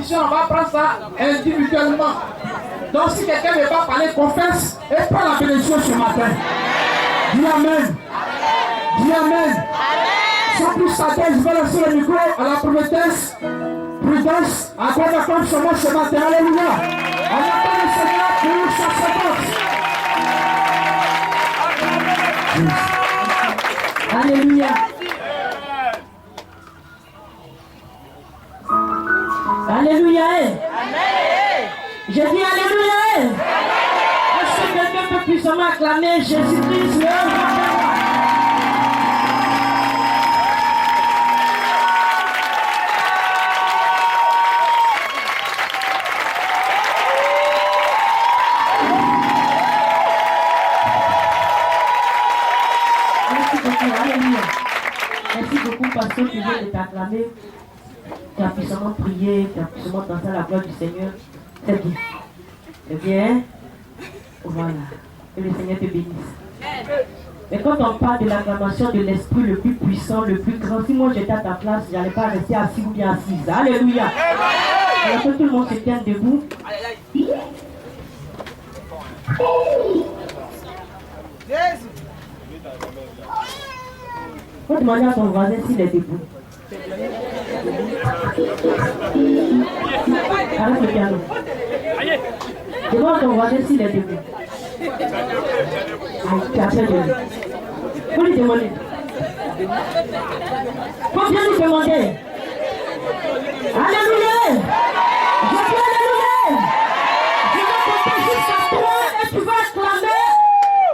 bénédiction, on va prendre ça individuellement. Donc si quelqu'un ne veut pas parler, confesse et prends la bénédiction ce matin. Dis Amen. Dis Amen. Sans plus tarder, je vais laisser le micro à la prophétesse Prudence. Accorde comme son nom ce matin. Alléluia. On attend le Seigneur pour sa séquence. Alléluia. Alléluia. Amen. Je dis Alléluia. Est-ce que quelqu'un peut puissamment acclamer Jésus-Christ le roi? Merci beaucoup parce que tu viens de t'acclamer. Tu as puissamment prié, tu as puissamment dansé à la gloire du Seigneur. C'est bien. C'est bien. Voilà. Que le Seigneur te bénisse. Mais quand on parle de l'acclamation de l'esprit le plus puissant, le plus grand, si moi j'étais à ta place, je n'allais pas rester assis ou bien assise. Alléluia. Alors que tout le monde se tient debout. Faut demander à ton voisin s'il est debout. Arrête le piano. Demande à ton voisin s'il est debout. Tu as fait de lui. Faut lui demander. Faut bien lui demander. Alléluia. Je dis Alléluia. Je vais compter jusqu'à 3 et tu vas acclamer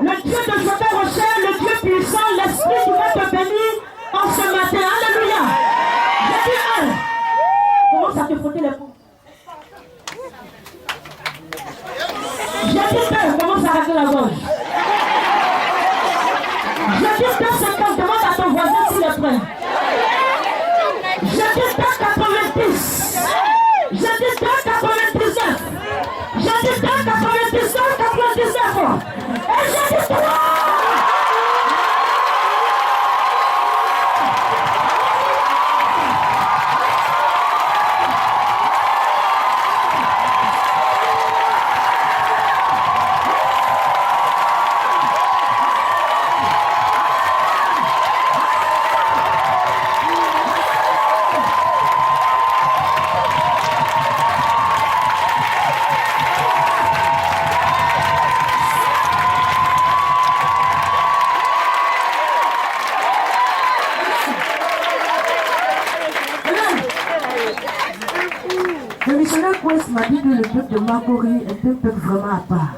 le Dieu de Jehovah Rocher, le Dieu puissant, l'Esprit qui va te bénir en ce matin. Alléluia. Je dis 1. Commence à te frotter les peaux. Je dis 2. Commence à raser la gorge. Je dis 2,50. Demande à ton voisin s'il est prêt. Je dis 2,90. Je dis 2,99. Je dis 2,99. 99. Et je dis 3. Le missionnaire Quest m'a dit que le peuple de Makori est un peuple vraiment à part.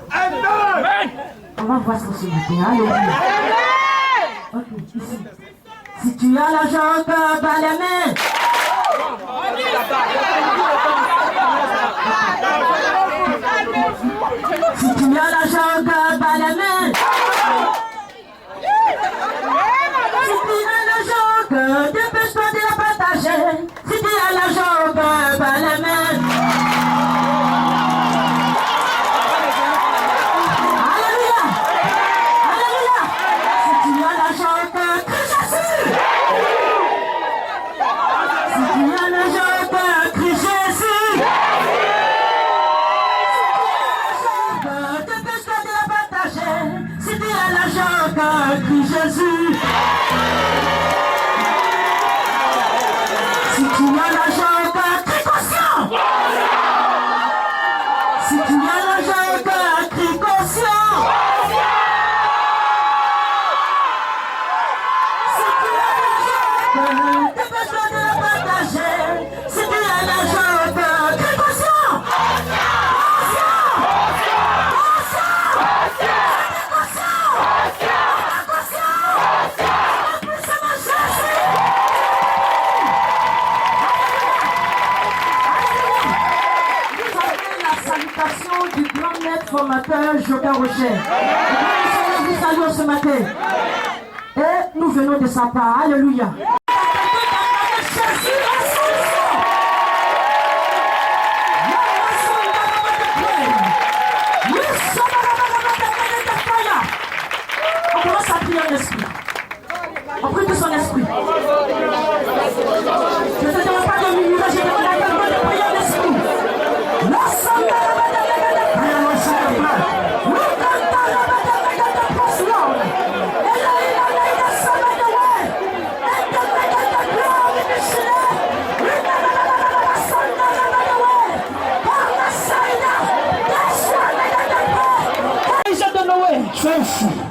On va voir ça ce matin. Alléluia. Ok, ici. Si tu as l'argent, bas les mains. Si tu as l'argent, bas les mains. Si tu as l'argent, dépêche-toi de la partager. Si tu as l'argent, bas les mains. Jésus. Si tu as l'argent, crie conscient. Si tu as l'argent, crie conscient. Si tu as l'argent, dépêche-toi de la partager. Si tu as l'argent, crie conscient. Du grand maître formateur Joga Roger. Nous vous saluons ce matin. Et nous venons de sa part. Alléluia. On commence à prier en esprit. On prie de son esprit. Je ne te demande pas de murmurer, je te demande de prier en esprit.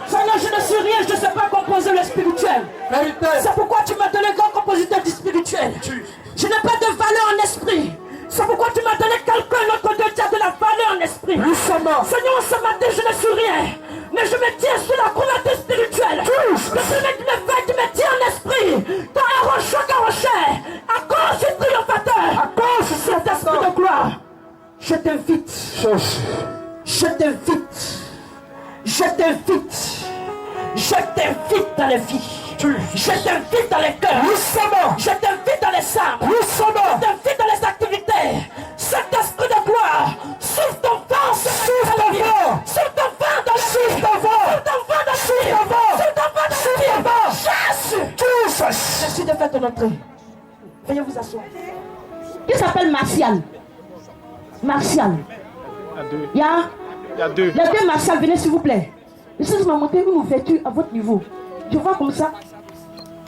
Seigneur, je ne suis rien, je ne sais pas composer le spirituel. C'est pourquoi tu m'as donné grand compositeur du spirituel. Je n'ai pas de valeur en esprit. C'est pourquoi tu m'as donné quelqu'un, notre Dieu, qui a de la valeur en esprit. Seigneur, ce matin, je ne suis rien. Mais je me tiens sur la communauté spirituelle. Que celui qui me fait, qui me tient en esprit. Dans un rocher, à cause du triomphateur. À cause de cet esprit de gloire. Je t'invite. Je t'invite. Je t'invite. Je t'invite dans les vies. Je t'invite dans les cœurs. Je t'invite dans les âmes. Je t'invite dans les activités. Cet esprit de gloire, souffle ton vent, souffle ton vent, souffle ton vent dans le souffle ton vent dans le Jésus. Merci de faire ton entrée. Veuillez vous asseoir. Qui s'appelle Martial? Martial. Il y a deux. Les deux Martial, venez s'il vous plaît. Le Seigneur m'a montré une ouverture à votre niveau. Je vois comme ça.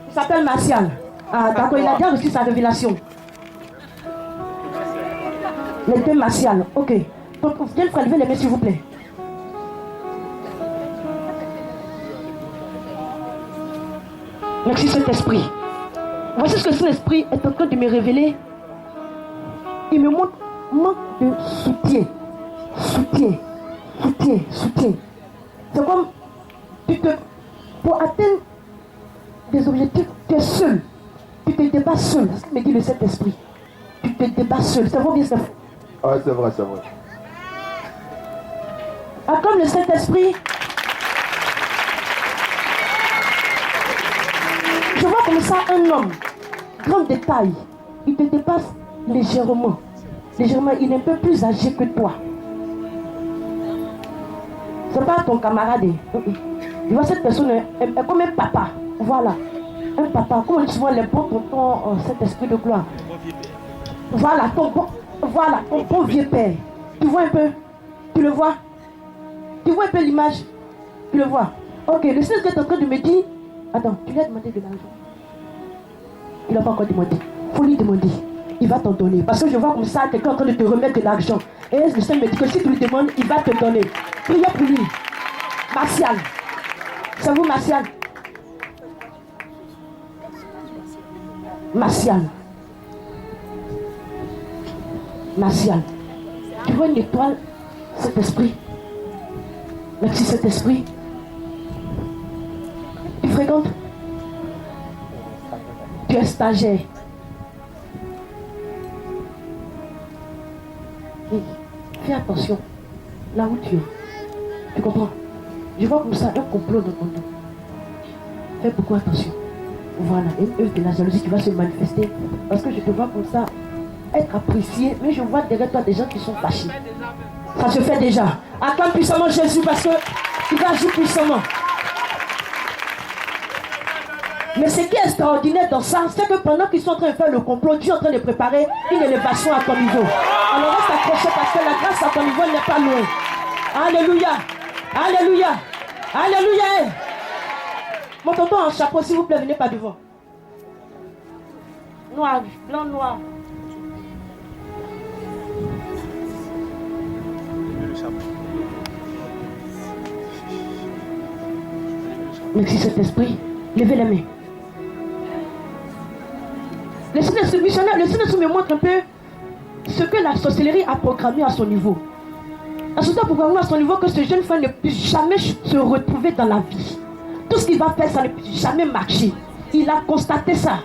Il s'appelle Martial. Ah d'accord, il a déjà reçu sa révélation. Les deux Martial, ok. Donc, viens le frère, levez les mains s'il vous plaît. Merci Saint-Esprit. Voici ce que Saint-Esprit est en train de me révéler. Il me montre manque de soutien. Soutien. C'est comme pour atteindre des objectifs, tu es seul. Tu te débats seul. C'est ce que me dit le Saint-Esprit. Tu te débats seul. C'est vrai bien, c'est vrai. Ah, c'est vrai. Ah, comme le Saint-Esprit. Je vois comme ça un homme, grand de taille. Il te dépasse légèrement. Il est un peu plus âgé que toi. C'est pas ton camarade. Tu vois, cette personne est comme un papa. Voilà. Un papa. Comme on dit souvent les bons tontons, cet esprit de gloire. Voilà, ton bon vieux père. Tu vois un peu? Tu le vois? Tu vois un peu l'image? Tu le vois? Ok, le Seigneur est en train de me dire. Attends, tu lui as demandé de l'argent? Il n'a pas encore demandé. Il faut lui demander. Il va t'en donner. Parce que je vois comme ça, quelqu'un est en train de te remettre de l'argent. Et le Seigneur me dit que si tu lui demandes, il va te donner. Priez pour lui. Martial. C'est vous, Martial? Martial. Tu vois une étoile, cet esprit? Merci, cet esprit. Tu fréquentes? Tu es stagiaire. Et fais attention là où tu es. Tu comprends? Je vois comme ça un complot dans ton dos. Fais beaucoup attention. Voilà, et de la jalousie qui va se manifester. Parce que je te vois comme ça être apprécié, mais je vois derrière toi des gens qui sont fâchés. Ça se fait déjà. Acclame puissamment Jésus parce qu'il va agir puissamment. Mais ce qui est extraordinaire dans ça, c'est que pendant qu'ils sont en train de faire le complot, Dieu est en train de préparer une élévation à ton niveau. Alors reste accroché parce que la grâce à ton niveau n'est pas loin. Alléluia. Alléluia. Alléluia. Mon tonton en chapeau, s'il vous plaît, venez pas devant. Noir, blanc, noir. Merci Saint-Esprit. Levez les mains. Le Seigneur me montre un peu ce que la sorcellerie a programmé à son niveau. La sorcellerie a programmé à son niveau que ce jeune femme ne puisse jamais se retrouver dans la vie. Tout ce qu'il va faire, ça ne peut jamais marcher. Il a constaté ça.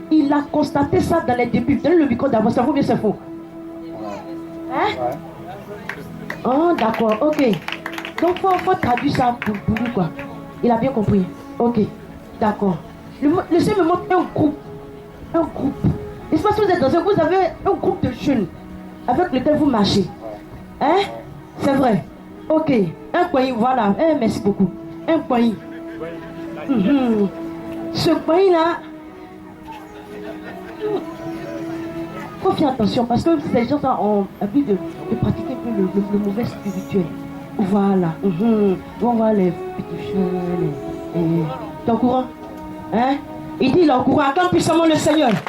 Il a constaté ça dans les débuts. Donnez le micro d'avant, ça vaut bien, c'est faux. Hein? Oh, d'accord, ok. Donc, il faut traduire ça pour lui, quoi. Il a bien compris. Ok, d'accord. Le Seigneur me montre un groupe. Un groupe. Je ne sais pas si vous êtes dans un groupe, vous avez un groupe de jeunes avec lequel vous marchez. Hein? C'est vrai. Ok. Un coin, voilà. Merci beaucoup. Un coin. Ce coin-là, il faut faire attention parce que ces gens ont envie de pratiquer un peu le mauvais spirituel. Voilà. On voit les petits jeunes. T'es au courant? Hein? Il dit il est au courant. Acclame puissamment le Seigneur. Donc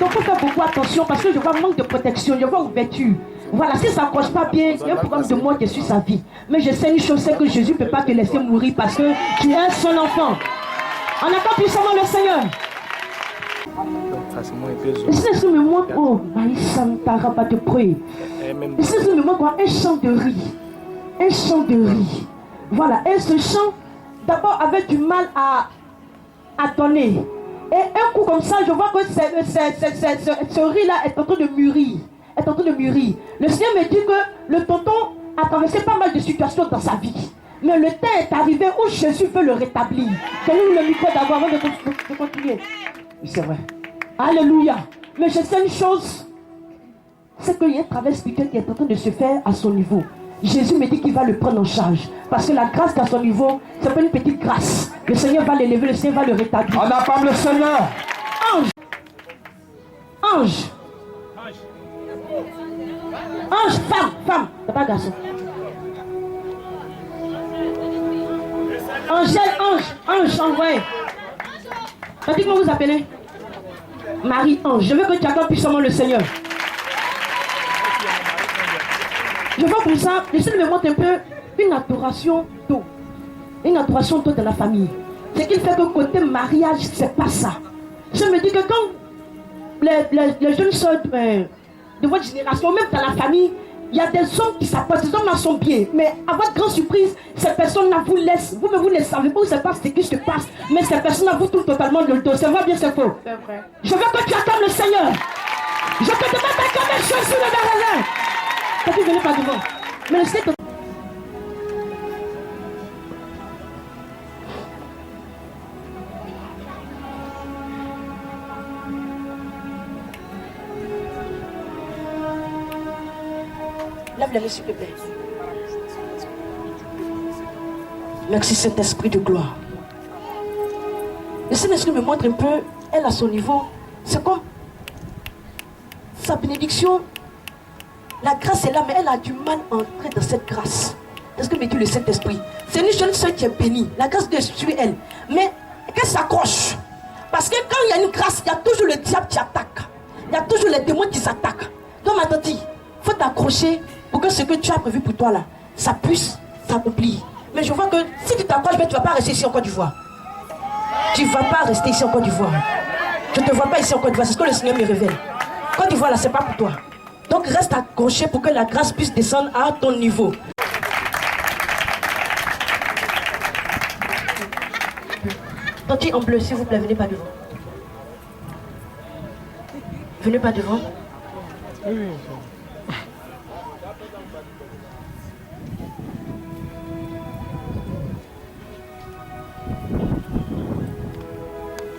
il faut faire beaucoup attention parce que je vois manque de protection, je vois ouverture. Voilà, si ça n'accroche pas bien, il y a un problème de moi qui suis sa vie. Mais je sais une chose, c'est que Jésus ne peut pas te laisser mourir parce que tu es un seul enfant. On attend puissamment le Seigneur. Le Seigneur me montre, oh, Maïsam Taraba de près. Le Seigneur me montre un chant de riz. Un chant de riz. Voilà, et ce chant, d'abord, avait du mal à donner. Et un coup comme ça, je vois que ce riz-là est en train de mûrir. Est en train de mûrir. Le Seigneur me dit que le tonton a traversé pas mal de situations dans sa vie. Mais le temps est arrivé où Jésus veut le rétablir. Donnez-nous le micro d'abord avant de continuer. Oui, c'est vrai. Alléluia. Mais je sais une chose. C'est qu'il y a un travail spirituel qui est en train de se faire à son niveau. Jésus me dit qu'il va le prendre en charge. Parce que la grâce qu'à son niveau, c'est pas une petite grâce. Le Seigneur va l'élever, le Seigneur va le rétablir. On appelle le Seigneur. Ange. Ange. Ange, femme. C'est pas garçon. Angèle, ange, envoyé. Comment vous appelez? Marie-Ange. Je veux que tu acclames puissamment le Seigneur. Je vois comme ça, le Seigneur me montre un peu une adoration d'eau. Une adoration d'eau de la famille. Ce qui fait que côté mariage, c'est pas ça. Je me dis que quand les jeunes soeurs de votre génération, même dans la famille, il y a des hommes qui s'approchent, ces hommes-là sont bien. Mais à votre grande surprise, ces personnes-là vous laissent. Vous ne savez pas où se passe, ce qui se passe. Mais ces personnes-là vous tournent totalement le dos. C'est vrai, bien, c'est faux. C'est vrai. Je veux que tu acclames le Seigneur. Je te demande d'acclamer Jésus le Nazarène. Quand tu ne venais pas devant. Mais le Seigneur. Lève les mains s'il te plaît. Merci cet esprit de gloire. Le Seigneur me montre un peu, elle à son niveau, c'est comme sa bénédiction. La grâce est là, mais elle a du mal à entrer dans cette grâce. C'est ce que me dit le Saint-Esprit. C'est une jeune soeur qui est bénie. La grâce de Dieu suit elle. Mais qu'elle s'accroche. Parce que quand il y a une grâce, il y a toujours le diable qui attaque. Il y a toujours les démons qui s'attaquent. Donc ma tante, il faut t'accrocher pour que ce que tu as prévu pour toi là, ça puisse s'accomplir. Mais je vois que si tu t'accroches, tu ne vas pas rester ici en Côte d'Ivoire. Tu ne vas pas rester ici en Côte d'Ivoire. Je ne te vois pas ici en Côte d'Ivoire. C'est ce que le Seigneur me révèle. Côte d'Ivoire là, c'est pas pour toi. Donc reste accroché pour que la grâce puisse descendre à ton niveau. Tante en bleu, s'il vous plaît, venez pas devant. Venez pas devant.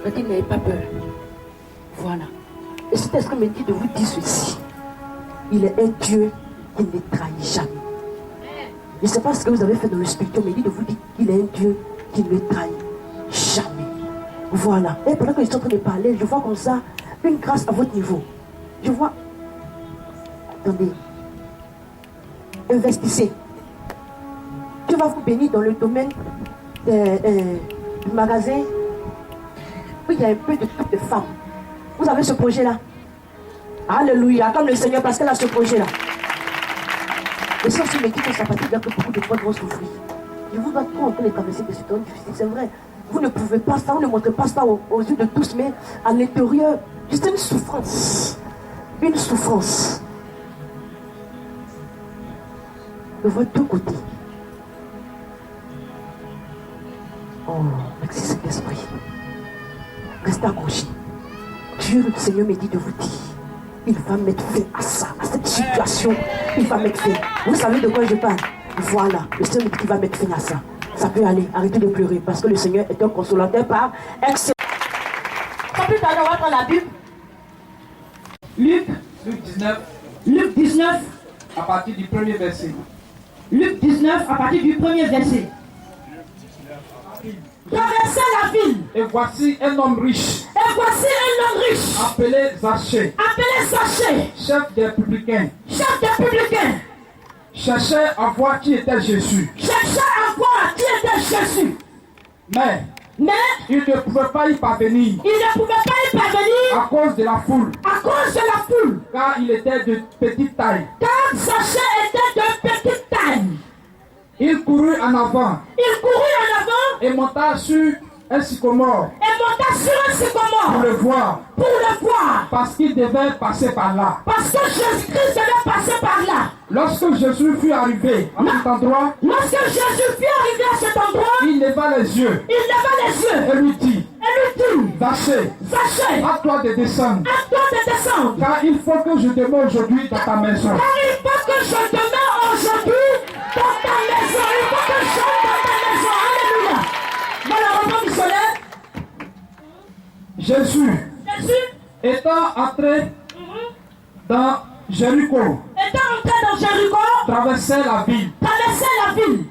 Tante, n'ayez pas peur. Voilà. Et cet esprit me dit de vous dire ceci. Il est un Dieu qui ne trahit jamais. Je ne sais pas ce que vous avez fait dans le spirituel, mais il dit de vous dire qu'il est un Dieu qui ne trahit jamais. Voilà. Et pendant que je suis en train de parler, je vois comme ça une grâce à votre niveau. Je vois. Attendez. Investissez. Dieu va vous bénir dans le domaine du magasin où il y a un peu de couple de femmes. Vous avez ce projet-là. Alléluia, comme le Seigneur, parce qu'elle a ce projet-là. Et ça aussi me dit que ça partit bien que beaucoup de fois vont souffrir. Je vous dois trop en train de traverser des situations difficiles, c'est vrai. Vous ne pouvez pas ça, vous ne montrez pas ça aux yeux de tous, mais à l'intérieur, juste une souffrance. Une souffrance. De votre deux côtés. Oh, merci Saint-Esprit. Restez accrochés. Dieu, le Seigneur me dit de vous dire, il va mettre fin à ça, à cette situation. Il va mettre fin. Vous savez de quoi je parle? Voilà, le Seigneur me dit qu'il va mettre fin à ça. Ça peut aller, arrêtez de pleurer, parce que le Seigneur est un consolateur par excellence. Sans plus tarder, on va prendre la Bible. Luc 19. Luc 19. À partir du premier verset. Luc 19, à partir du premier verset. Traversez la ville. Et voici un homme riche. Et voici un homme riche. Appelé Zachée. Appelé Zachée. Chef des publicains. Chef des publicains. Cherchait à voir qui était Jésus. Cherchait à voir qui était Jésus. Mais Mais il ne pouvait pas y parvenir il ne pouvait pas y parvenir à cause de la foule, à cause de la foule. car il était de petite taille. Car Zachée était de petite taille. Il courut en avant Il courut en avant et monta sur un sycomore et monta sur un pour sycomore le voir, pour le voir. parce qu'il devait passer par là. Parce que Jésus-Christ devait passer par là. Lorsque Jésus fut arrivé à cet endroit, Lorsque Jésus fut arrivé à cet endroit, il leva les yeux il leva les yeux et lui dit, et lui dit, Zachée, Zachée, à toi de descendre, à toi de descendre. car il faut que je demeure aujourd'hui dans ta maison. Car il faut que je demeure aujourd'hui dans ta maison. Il faut que j'entre dans ta maison. Alléluia. Dans le roman missionnaire, Jésus, Jésus étant entré dans Jéricho, étant entré dans Jéricho, traversait la ville. traversait la ville.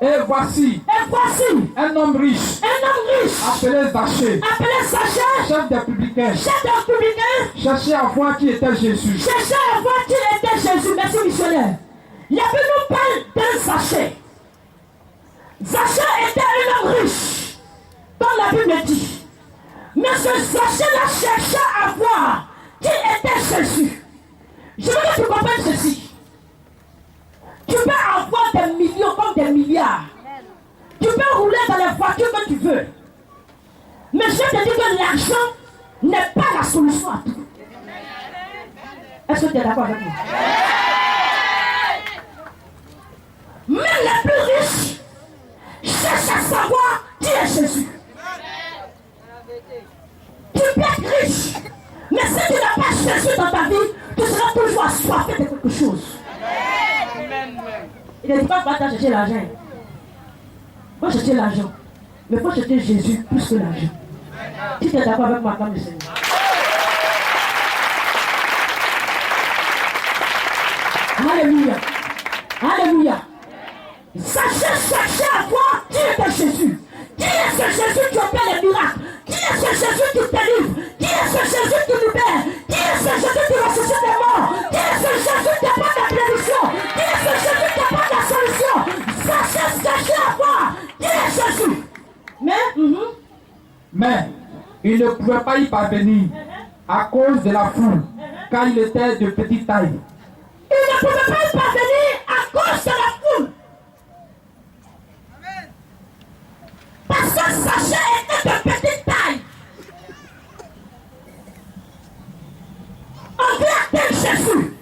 Et voici Et voici un homme riche, un homme riche appelé Zachée, appelé Zachée, chef des publicains, chef d'un publicain, cherchait à voir qui était Jésus. cherchait à voir qui était Jésus. Merci missionnaire. La Bible nous parle d'un Zachée. Zachée était un homme riche, comme la Bible dit. Mais ce Zachée-là cherchait à voir qui était Jésus. Je veux que tu comprennes ceci. Tu peux avoir des millions comme des milliards. Tu peux rouler dans les voitures que tu veux. Mais je te dis que l'argent n'est pas la solution à tout. Est-ce que tu es d'accord avec moi? Même les plus riches cherchent à savoir qui est Jésus. Tu peux être riche, mais si tu n'as pas Jésus dans ta vie, tu seras toujours assoiffé de quelque chose. Il ne dit pas que tu vas chercher l'argent. Il faut chercher l'argent. Mais il faut chercher Jésus plus que l'argent. Si tu es d'accord avec moi, comme le Seigneur. Alléluia. Alléluia. Cherchez à voir qui était Jésus. Qui est ce Jésus qui opère les miracles? Qui est ce Jésus qui délivre? Qui est ce Jésus qui libère? Qui est ce Jésus qui ressuscite les morts? Qui est ce Jésus qui apporte la bénédiction? Qui est ce Jésus qui apporte la solution? Cherchez à voir qui est Jésus. Mais il ne pouvait pas y parvenir à cause de la foule, car il était de petite taille. Il ne pouvait pas y parvenir à cause de la foule. Parce que Zachée était de petite taille. On veut atteindre Jésus.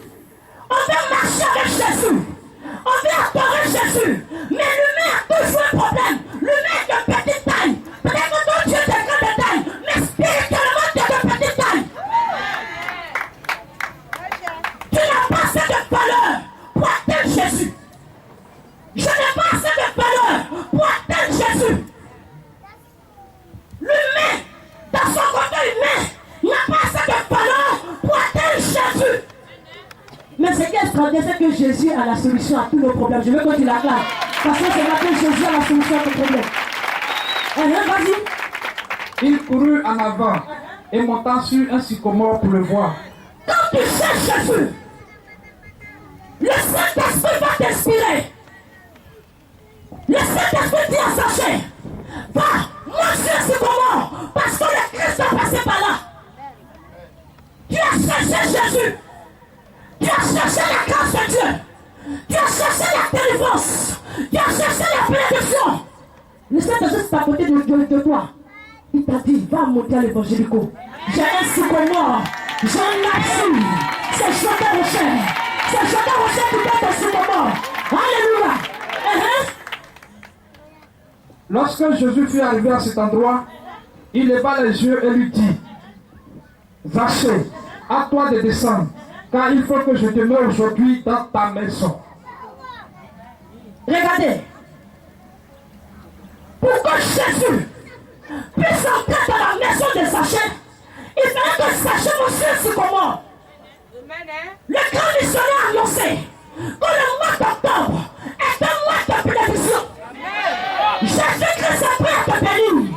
On veut marcher avec Jésus. On veut adorer Jésus. Mais l'humain a toujours un problème. L'humain est de petite taille. Peut-être que ton Dieu est de grande taille. Mais spirituellement, tu es de petite taille. Tu n'as pas assez de valeur pour atteindre Jésus. Je n'ai pas assez de valeur pour atteindre Jésus. L'humain, dans son côté humain, n'a pas assez de valeur pour atteindre Jésus. Mais ce qui est extraordinaire, c'est que Jésus a la solution à tous nos problèmes. Je veux que tu l'acclames. Parce que c'est là que Jésus a la solution à tous nos problèmes. Vas-y. Il courut en avant et monta sur un sycomore pour le voir. Quand tu cherches Jésus, le Saint-Esprit va t'inspirer. Le Saint-Esprit dit à Zachée, va, moi je suis comment? Parce que le Christ est passé par là. Tu as cherché Jésus. Tu as cherché la grâce de Dieu. Tu as cherché la délivrance. Tu as cherché la bénédiction. Le Saint-Esprit est à côté de toi. Il t'a dit, va monter à l'évangélico. J'ai un sycomore. J'ai un lapsus. C'est Jordan Rocher. C'est Jordan Rocher qui donne ton sycomore. Alléluia. Lorsque Jésus fut arrivé à cet endroit, il leva les yeux et lui dit, Zachée, à toi de descendre, car il faut que je demeure aujourd'hui dans ta maison. Regardez. Pour que Jésus puisse entrer dans la maison de Zachée, il fallait que Zachée monte sur comment. Le grand missionnaire a annoncé que le mois d'octobre est un mois de bénédiction. Jésus-Christ est prêt à te bénir.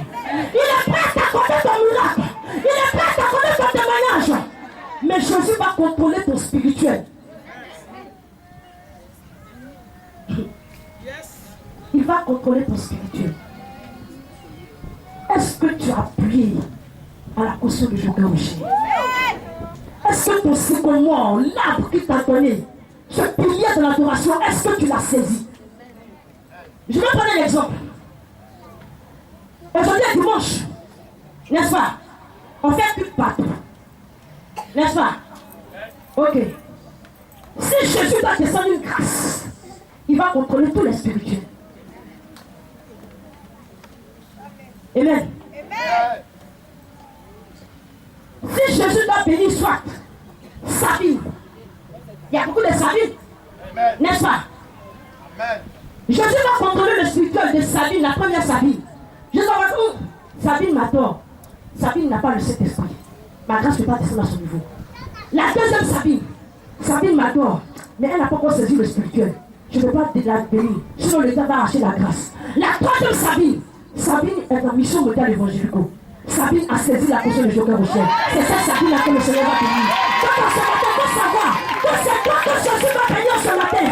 Il est prêt à t'accorder ton miracle. Il est prêt à t'accorder ton témoignage. Mais Jésus va contrôler ton spirituel. Il va contrôler ton spirituel. Est-ce que tu as prié à la caution de Joker Rocher? Est-ce que ton sycomore, l'arbre qui t'a donné, ce pilier de l'adoration, est-ce que tu l'as saisi? Je vais prendre un exemple. Aujourd'hui est dimanche, n'est-ce pas? On fait plus partout. N'est-ce pas? Ok. Si Jésus va descendre une grâce, il va contrôler tous les spirituels. Amen. Si Jésus doit bénir soit Sabine, il y a beaucoup de Sabine, n'est-ce pas? Jésus va contrôler le spirituel de Sabine, la première Sabine. Je dois voir où Sabine m'a tort. Sabine n'a pas le Saint-Esprit. Ma grâce ne peut pas descendre à son niveau. La deuxième Sabine, Sabine m'a tort, mais elle n'a pas encore saisi le spirituel. Je ne peux pas la bénir, sinon l'État va arracher la grâce. La troisième Sabine, Sabine est en mission mondiale évangélico. Sabine a saisi la caution de Joker Rocher. C'est cette Sabine que le Seigneur va bénir. Donc ce matin, il faut savoir que c'est toi que Jésus va bénir ce matin.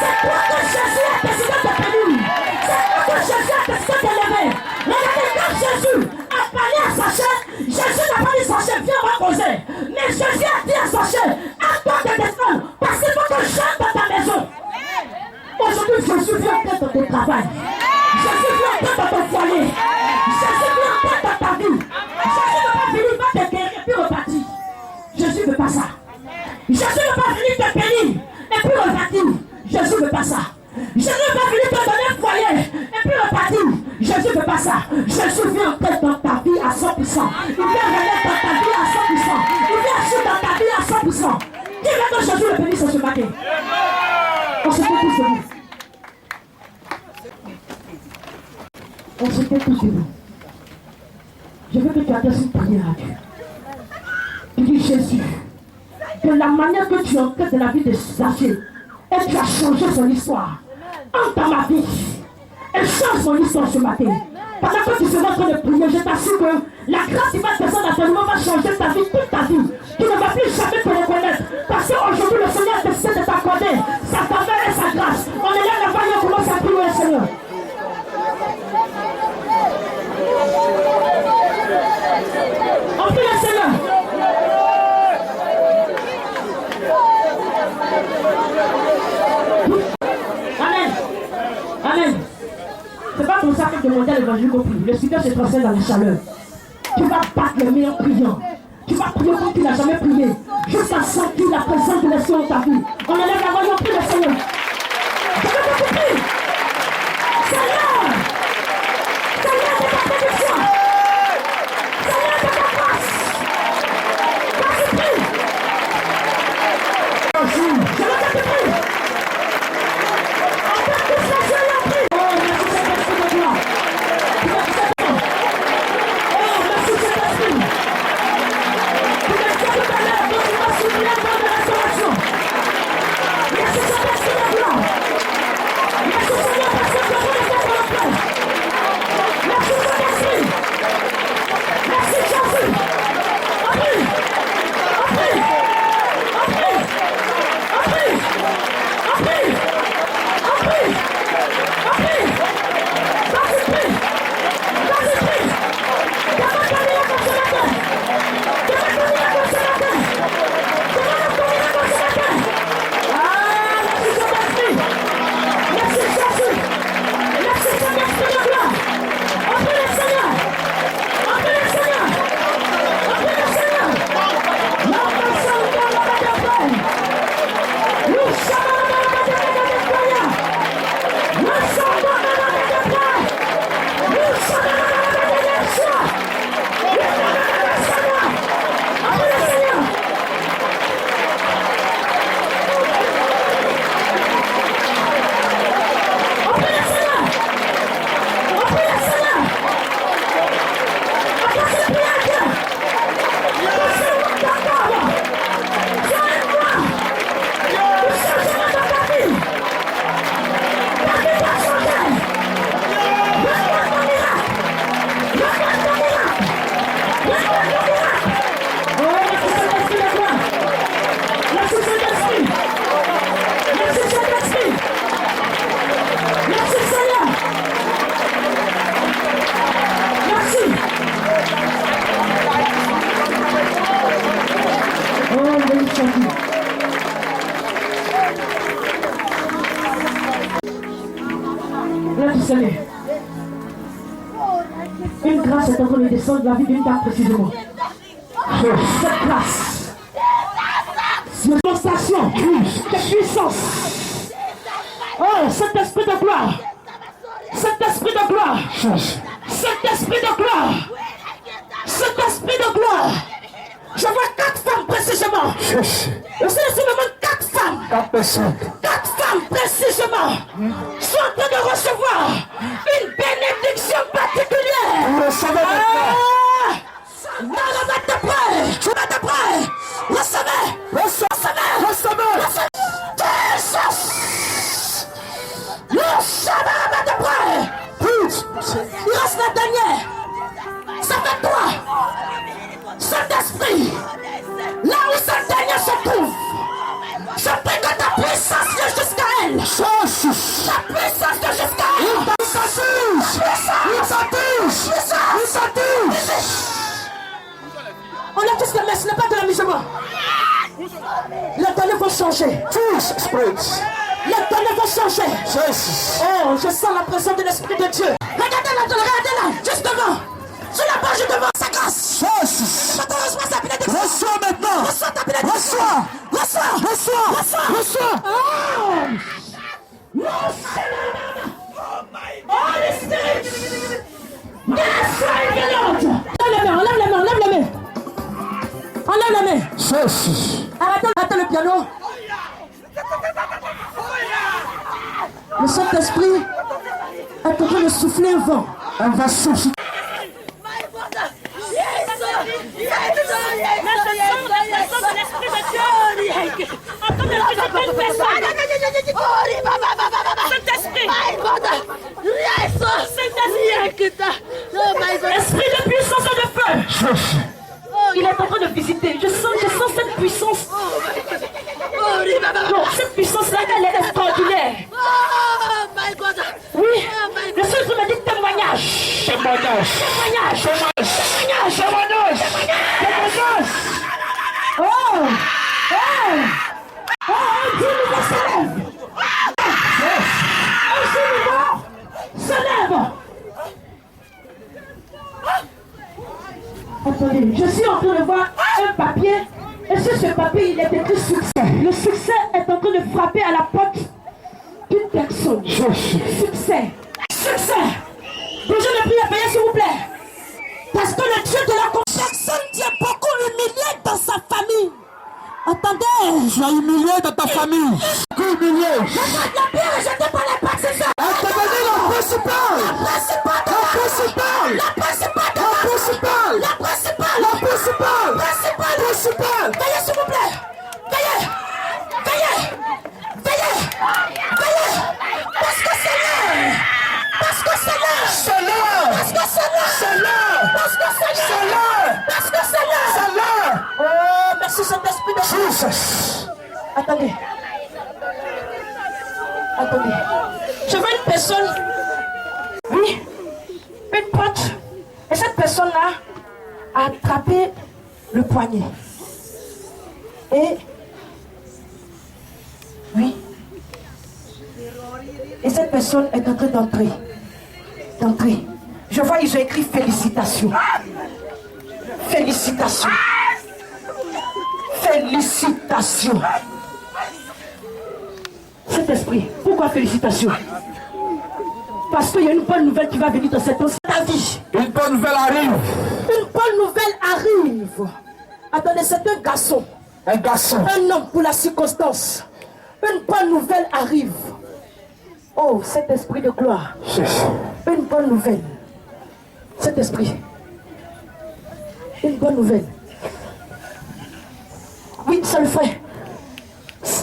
C'est toi que Jésus a décidé de bénir. C'est toi que Jésus a décidé d'élever. Regardez, quand Jésus a parlé à sa chair, Jésus n'a pas dit sa chair, viens, on va causer. Mais Jésus a dit à sa chair, à toi de descendre, parce qu'il faut que j'entre dans ta maison. Aujourd'hui, Jésus vient entrer dans ton travail. Jésus vient entrer dans ton foyer. Jésus vient entrer dans ta vie. Jésus ne va pas venir, il va te guérir et puis repartir. Jésus ne veut pas ça. Jésus ne va pas venir te bénir et puis repartir. Jésus ne veut pas ça. Jésus ne va pas venir te donner un foyer et puis repartir. Jésus ne veut pas ça. Jésus vient entrer dans ta vie à 100%. Il vient venir dans ta vie à 100%. Il vient agir dans ta vie à 100%. Dis-moi que Jésus le bénisse ce matin. On se fait tous debout. On se fait tous debout. Je veux que tu adresses une prière à Dieu. Tu dis Jésus, de la manière que tu entres dans la vie de Zaché, et tu as changé son histoire, entre dans ma vie, et change son histoire ce matin. Pendant que tu seras en train de prier, je t'assure que la grâce qui va descendre à ton niveau va changer ta vie, toute ta vie. Tu ne vas plus jamais te reconnaître. Parce qu'aujourd'hui, le Seigneur a décidé de t'accorder sa faveur et sa grâce. On est là, la voix, on commence à prier au Seigneur. On prie le Seigneur. Amen. Amen. C'est pas pour ça que demander à l'évangile qu'on prie. Le Seigneur se transforme dans la chaleur. Tu vas battre le meilleur priant. Tu vas prier comme tu n'as jamais prié. Jusqu'à sentir la présence de l'Esprit dans ta vie. On élève la voix et on prie le Seigneur. Je veux que tu pries. Seigneur. Seigneur de ta bénédiction. Seigneur de ta grâce. Vas-y, prie. Je veux que tu pries. En tant que Jésus, on prie. Oh, merci Saint-Esprit de gloire. Merci Saint-Esprit de du Seigneur. Une grâce est en train de descendre de la vie d'une dame précisément. Cette grâce, c'est une démonstration de puissance. Oh, cet esprit de gloire. Cet esprit de gloire. Cet esprit de gloire. Cet esprit de gloire. Je vois 4 femmes précisément. Je sais seulement 4 femmes. 4 personnes. 4 femmes précisément sont en train de recevoir une bénédiction particulière. Non, non, va te prêt. Tu vas te prêt. Recevez. Recevez. Recevez. Jesus. Recevez, va te prêt. Il reste la dernière. Ça fait toi. Saint-Esprit. Là où cette dernière se trouve. Je prie que ta puissance vienne jusqu'à elle. Ta puissance vienne jusqu'à elle. Il s'attouche. On a tous la messe, ce n'est pas de l'amusement. Les données vont changer. Les données vont changer. Oh, je sens la présence de l'Esprit de Dieu. Regardez-la, justement. Sur la page devant sa grâce. Reçois maintenant. Reçois. Enlève la main. Arrêtez le piano. Le Saint-Esprit est en train de souffler un vent. Un vent souffle. Esprit de puissance et de feu. Il est en train de visiter. Je sens cette puissance. Non, cette puissance-là, elle est extraordinaire. Oui, le seul qui m'a dit témoignage. Oh, Dieu nous s'élève. Se lève. Attendez, je suis en train de voir un papier et sur ce papier il est écrit succès. Le succès est en train de frapper à la porte d'une personne. Succès. Déjà le prix à payer s'il vous plaît. Parce que le Dieu de la personne qui est beaucoup humilié dans sa famille. Attendez. Tu as humilié dans ta famille. Humilié. La pierre est jetée par les pattes, c'est ça. La principale. Veillez s'il vous plaît. Veillez. Parce que c'est l'heure. Oh, merci Saint-Esprit de Dieu. Attendez. Je veux une personne. Oui. Une pote. Et cette personne-là a attrapé le poignet. Et. Oui. Et cette personne est en train d'entrer. Je vois, ils ont écrit félicitations. Cet esprit, pourquoi félicitations? Parce qu'il y a une bonne nouvelle qui va venir dans cette vie. Une bonne nouvelle arrive. Attendez, c'est un garçon. Un homme pour la circonstance. Une bonne nouvelle arrive. Oh, cet esprit de gloire. Une bonne nouvelle. Cet esprit. Une bonne nouvelle. Oui, ça le fait.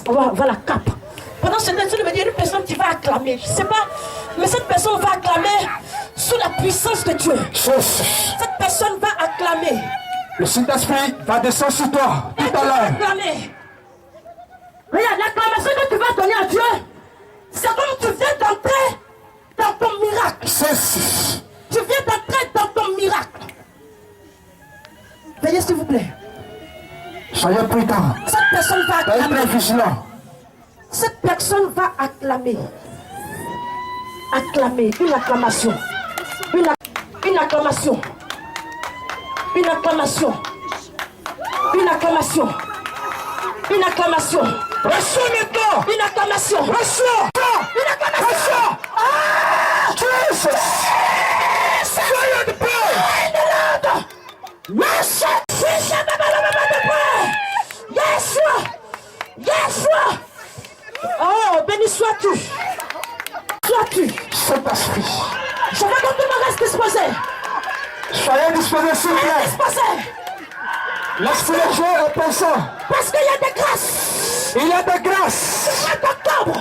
On va la cape. Pendant ce temps, il veut dire une personne qui va acclamer. Je ne sais pas, mais cette personne va acclamer sous la puissance de Dieu. Cette personne va acclamer. Le Saint-Esprit va descendre sur toi tout à l'heure. Regarde, l'acclamation que tu vas donner à Dieu, c'est comme tu viens d'entrer dans ton miracle. Tu viens d'entrer dans ton miracle. Veuillez s'il vous plaît. Soyez prudents. Cette personne va acclamer. Soyez très vigilants. Cette personne va acclamer. acclamer, une acclamation. Une acclamation. Une acclamation. Une acclamation. Une acclamation. Reçois maintenant. Une acclamation. Reçois. Une acclamation. Ah! Jesus. Fire the prayer. Yes, yes, oh, béni sois-tu. Sois-tu. Saint-Esprit. Je veux que tout le monde reste disposé. Soyez disposés, s'il vous plaît. Disposé. L'esprit de Dieu est présent. Parce qu'il y a des grâces. Il y a des grâces. Ce mois d'octobre.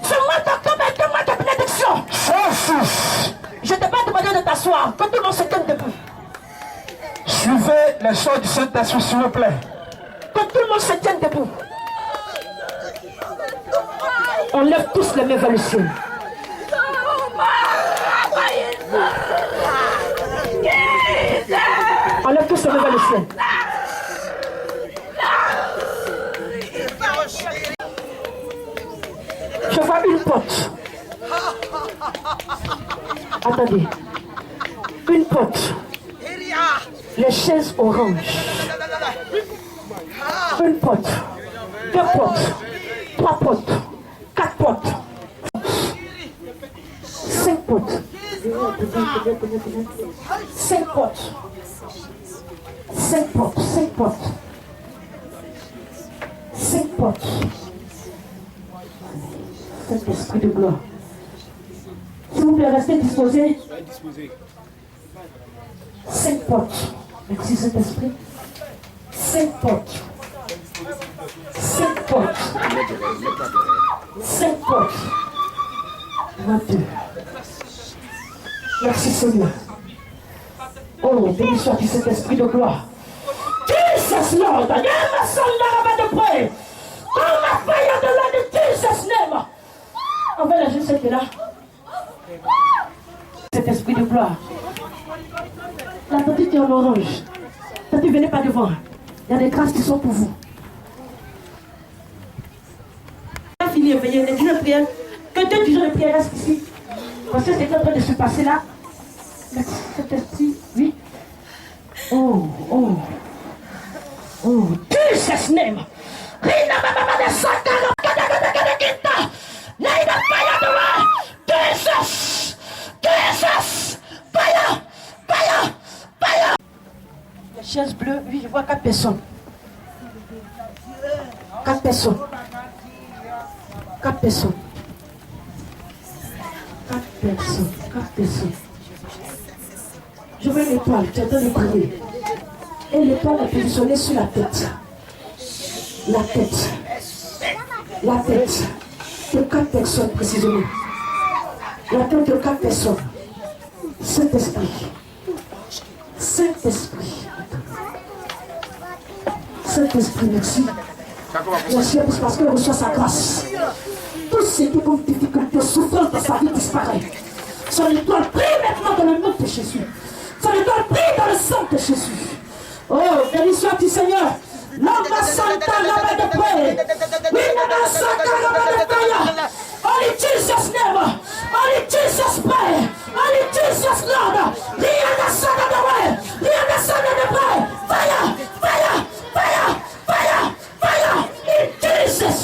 Ce mois d'octobre est un mois de bénédiction. Jesus. Je t'ai pas demandé de t'asseoir. Que tout le monde se tienne debout. Suivez les choses du Saint-Esprit, s'il vous plaît. Que tout le monde se tienne debout. On lève tous les mains vers le ciel. On lève tous les mains vers le ciel. Je vois une porte. Attendez. Une porte. Les chaises oranges. Une porte. Deux portes. Trois portes. Quatre portes. Cinq portes. Cinq portes. Cinq portes. Cinq portes. Cinq portes. Cet esprit de gloire. S'il vous plaît, restez disposés. Cinq portes. Merci Saint-Esprit. Cinq portes. Cinq portes. Cinq portes. 22. Merci Seigneur. Oh, béni soit-tu cet esprit de gloire. Jesus Lord, I am a son de prayer. Oh, my fire de Lord in Jesus name. On va la juste être là. Cet esprit de gloire. La petite est en orange. Quand tu venez pas devant, il y a des grâces qui sont pour vous. On a fini de veiller, les jours de prière. Que 2 jours de prière restent ici. Parce que c'est en train de se passer là. Cet esprit, oui. Oh, oh. Oh, Jesus name. Rina mama de sakara kada kita. Lay the fire the way. Jesus. Jesus. Fire. Fire. Fire. Les chaises bleues, oui, je vois 4 personnes. 4 personnes. 4 personnes. 4 personnes. 4 personnes. Je vois une étoile, tu entends les prier. Et l'étoile est positionnée sur la tête. La tête. La tête de 4 personnes précisément. La tête de 4 personnes. Saint-Esprit. Saint-Esprit. Saint-Esprit, merci. Merci parce qu'il reçoit sa grâce. Tout ce qui est comme difficulté, souffrance dans sa vie disparaît. Son étoile brille maintenant dans le nom de Jésus. Son étoile brille dans le sang de Jésus. Oh, béni soit-tu Seigneur. L'homme santa l'homme de paix. Oui, l'homme santa l'homme de paix. Only Jesus name. Only Jesus pray. Only Jesus Lord. Rien de son de way. Rien de son de paix. Fire, fire, fire, fire, fire. In Jesus.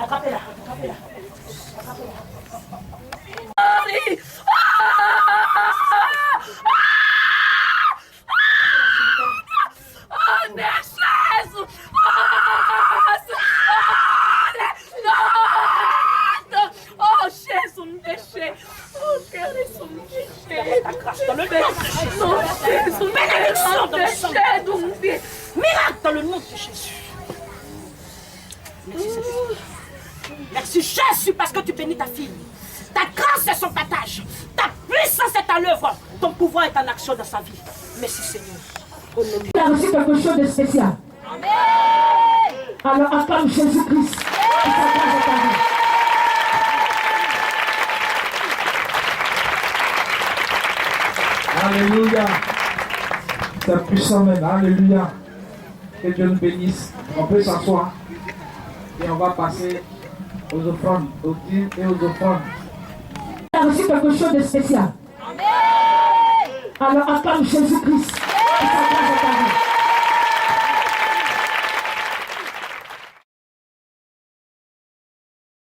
Attrapez-la. Oh, Jesus, me deixei. Oh, quero isso, me deixei. Non, Jésus, bénédiction dans le sang. Miracle dans le nom de Jésus. Merci, Seigneur. Merci Jésus parce que tu bénis ta fille. Ta grâce est son partage. Ta puissance est à l'œuvre. Ton pouvoir est en action dans sa vie. Merci Seigneur. Il a reçu quelque chose de spécial. Amen. Alors acclame Jésus-Christ. Alléluia. C'est puissant même. Alléluia. Que Dieu nous bénisse. On peut s'asseoir. Et on va passer aux offrandes, aux dîmes et aux offrandes. Tu as reçu quelque chose de spécial. Alors acclame Jésus-Christ.